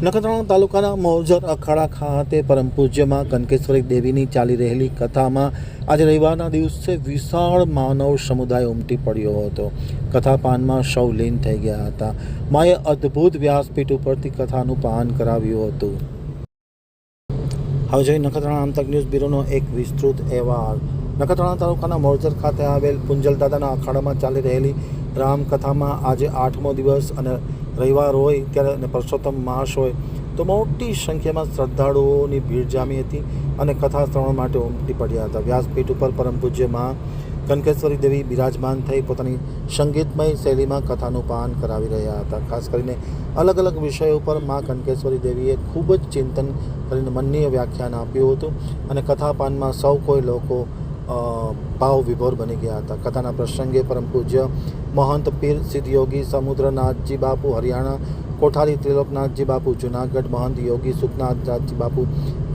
નખત્રાણા તાલુકાના મોરજર અખાડા ખાતે પરમ પૂજ્યમાં કનકેશ્વરી દેવીની ચાલી રહેલી કથામાં આજે રવિવારના દિવસે વિશાળ માનવ સમુદાય ઉમટી પડ્યો હતો. કથા પાનમાં સૌ લીન થઈ ગયા હતા. માએ અદ્ભુત વ્યાસપીઠ ઉપરથી કથાનું પાન કરાવ્યું હતું. હવે જોઈએ નખત્રાણા આમતક ન્યૂઝ બ્યુરોનો એક વિસ્તૃત અહેવાલ. નખત્રાણા તાલુકાના મોરજર ખાતે આવેલ પુંજલ દાદાના અખાડામાં ચાલી રહેલી રામકથામાં આજે 8મો દિવસ અને રવિવાર હોય ત્યારે અને પરસોત્તમ માસ હોય તો મોટી સંખ્યામાં શ્રદ્ધાળુઓની ભીડ જામી હતી અને કથા શ્રવણ માટે ઉમટી પડ્યા હતા. વ્યાસપીઠ ઉપર પરમ પૂજ્યમાં કનકેશ્વરી દેવી બિરાજમાન થઈ પોતાની સંગીતમય શૈલીમાં કથાનું પાન કરાવી રહ્યા હતા. ખાસ કરીને અલગ અલગ વિષયો ઉપર મા કનકેશ્વરી દેવીએ ખૂબ જ ચિંતન કરીને મનનીય વ્યાખ્યાન આપ્યું હતું અને કથા પાનમાં સૌ કોઈ લોકો ભાવ વિભોર બની ગયા હતા. કથાના પ્રસંગે પરમ પૂજ્ય મહંત પીર સિદ્ધયોગી સમુદ્રનાથજી બાપુ હરિયાણા, કોઠારી ત્રિલોકનાથજી બાપુ જુનાગઢ, મહંત યોગી સુખનાથજી બાપુ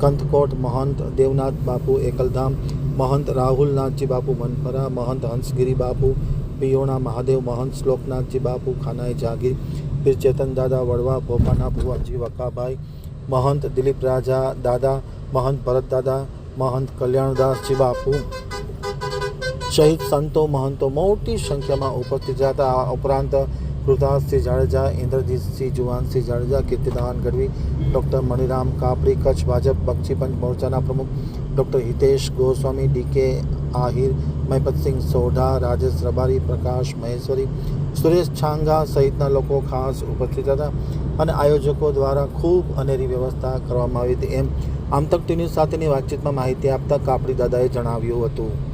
કંથકોટ, મહંત દેવનાથ બાપુ એકલધામ, મહંત રાહુલનાથજી બાપુ મનપરા, મહંત હંસગીરી બાપુ પિયોણા મહાદેવ, મહંત શ્લોકનાથજી બાપુ ખાનાઈ જાગીર, પીર ચેતન દાદા વડવા ભોપાના ભુવાજી વકાભાઈ, મહંત દિલીપ રાજા દાદા, મહંત ભરત દાદા, મહંત કલ્યાણદાસજી બાપુ સહિત સંતો મહંતો મોટી સંખ્યામાં ઉપસ્થિત હતા. આ ઉપરાંત કૃતાસસિંહ જાડેજા, ઇન્દ્રજીતસિંહ જુવાનસિંહ જાડેજા, કીર્તિદાન ગઢવી, ડૉક્ટર મણિરામ કાપડી, કચ્છ ભાજપ બક્ષી પંચ મોરચાના પ્રમુખ ડૉક્ટર હિતેશ ગોસ્વામી, ડીકે આહિર, મહિપતસિંહ સોઢા, રાજેશ રબારી, પ્રકાશ મહેશ્વરી, સુરેશ છાંગા સહિતના લોકો ખાસ ઉપસ્થિત હતા અને આયોજકો દ્વારા ખૂબ અનેરી વ્યવસ્થા કરવામાં આવી હતી એમ આમતક ન્યૂઝ સાથેની વાતચીતમાં માહિતી આપતા કાપડી દાદાએ જણાવ્યું હતું.